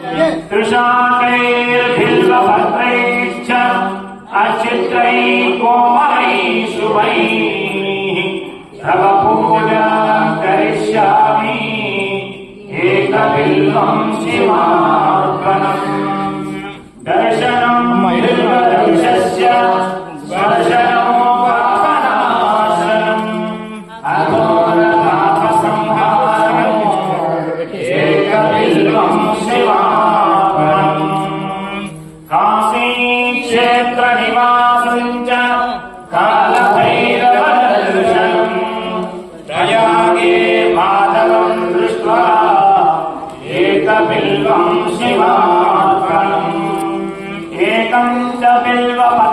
त्रिशाकैर्भिल्वपत्रैश्च अचित्रैः कोमलैः शुभैः तव पूजां करिष्यामि एकबिल्वं शिवार्पणम् दर्शनं बिल्ववृक्षस्य स्पर्शनो पापनाशनम् अघोरपापसंहारम् एकबिल्वं शिवार्पणम् काशीक्षेत्रनिवासं च कालभैरवदर्शनम् प्रयागे माधवं दृष्ट्वा एकबिल्वं शिवार्पणम् एकं च बिल्वपत्रम्